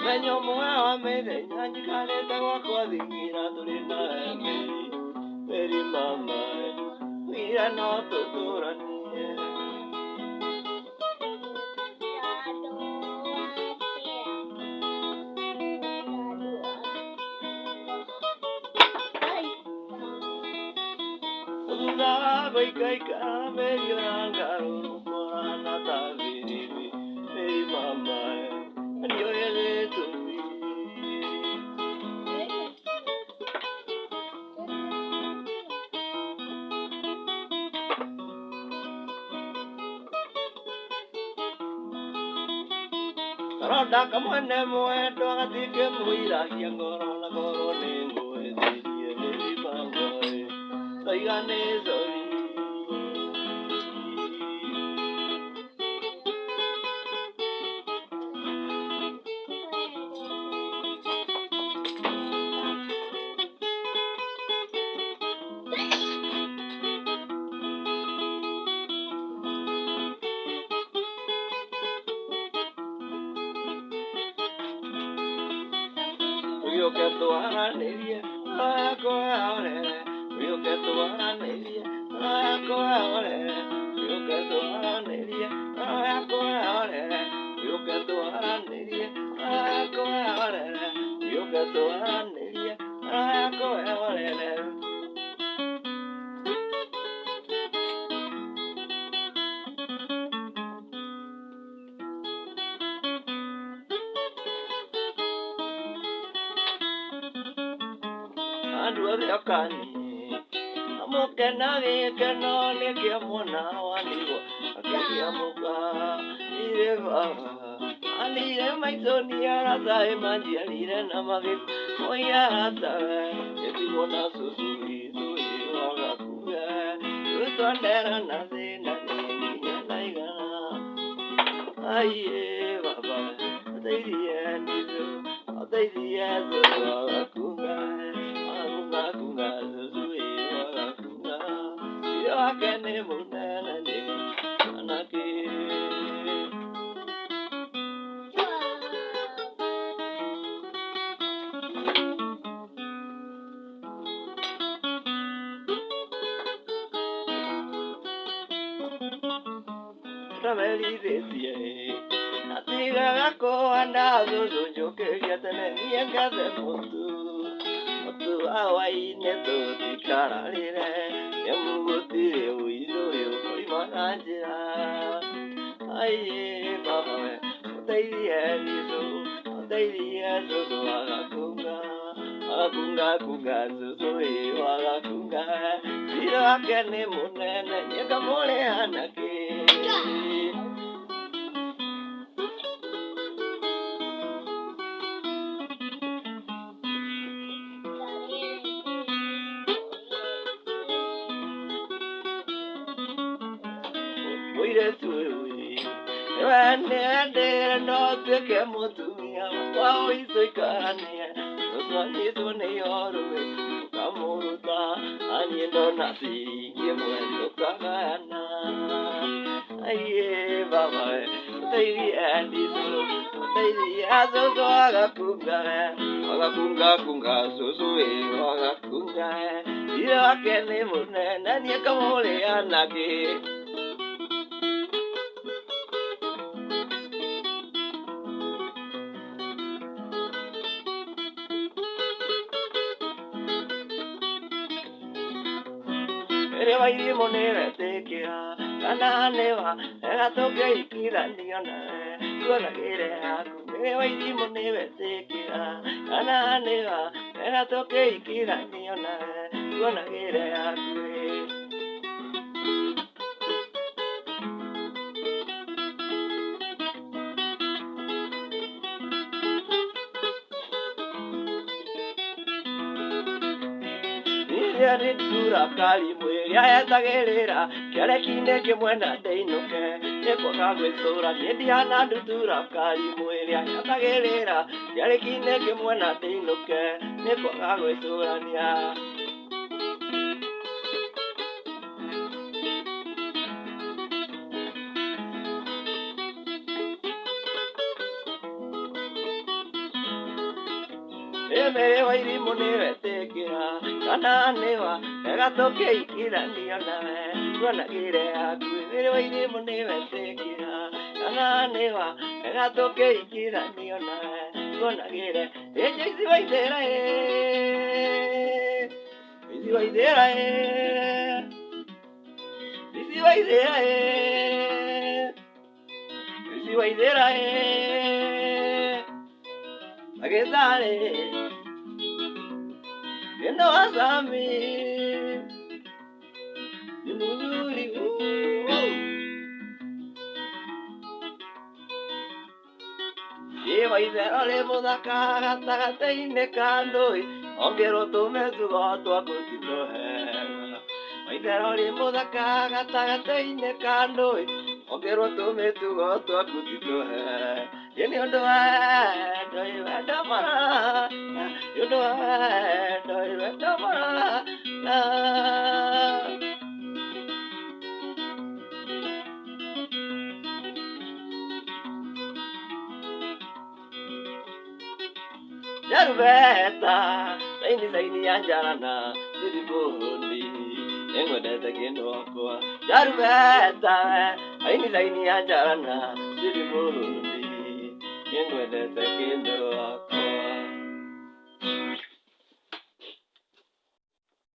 Menyo mwa mede nyanyi kale tawa kwa dingira tulina meri mama mira no tuturani Una goi kai ka meri rangaru mwana tabiri meri mama yo ele tu Ronda kamone muendo atike muira hiangoro na goro nengo edie meri mama Saigane zori Rio que tu aneria ko ore Rio que tu aneria ko ore Rio que tu aneria ko ore Rio que tu aneria ko ore Rio que tu aneria ko ore Andua de akani Amoke nage que no le quiero nada amigo Aquí amoka ire baba Alire maisonia rasa emanji alire namage Oya rasa Eti bona susui sui waga kuga Utondera nase nane niya naigana Aye baba Ateirie nisu Ateirie su waga kuga Agunga kunga susui waga kuga Yo akene munana ne Anake Rameli decía Natiga gako andado yo quería tener bien que hacer Motu awai neto tikararire Yamuguti uido yo koi manajira Aye baba Oteiria niso Oteiria soso agakunga Agakunga kunga soso agakunga Tiro akene munene Nyeka mole anake Oire tui Wane no te que motumia Wao isoi karania Sosani sone yorue Kamuruta Ani no nasi Yemuendo kagana Aye baba Teiri andiso Teiri asoso agakunga Agakunga kunga soso agakunga Iro akene munene Nieka mole anake Eva iri monera te kira Kana neva Ega toke ikira niona Kona gere aku Eva iri monera te kira Kana neva Ega toke ikira niona Kona gere aku Yari dura kali mweri ayatagerera Kiare kine ke mwena deinuke Neko kagwe sora Niediana dura kali mweri ayatagerera Kiare kine ke mwena deinuke Neko kagwe sora niya Mere wairimũ nĩwetĩkĩra kana nĩwa wega tũkĩingĩranio nawe tuonagĩre hakuhĩ. Mere wairimũ nĩwetĩkĩra kana nĩwa wega tũkĩingĩranio nawe tuonagĩre. Joyce Waithera Joyce Waithera Joyce Waithera Joyce Waithera Magĩtharĩ ĩno Asami nĩ mũthuri Waithera ũrĩ mũthaka gatagatĩ-inĩ ka ndũĩ ongerwo tũmĩtugo twaku ti tũhega. Waithera ũrĩ mũthaka gatagatĩ-inĩ ka ndũĩ ongerwo tũmĩtugo twaku ti tũhega. Nĩ ũndũ wa wendo wendo mũno nĩ ũndũ wa wendo wendo mũno Jarubeta saini ya jarana siribundi engwendete kĩndũ wakwa. Jarubeta saini ya jarana siribundi engwendete kĩndũ wakwa.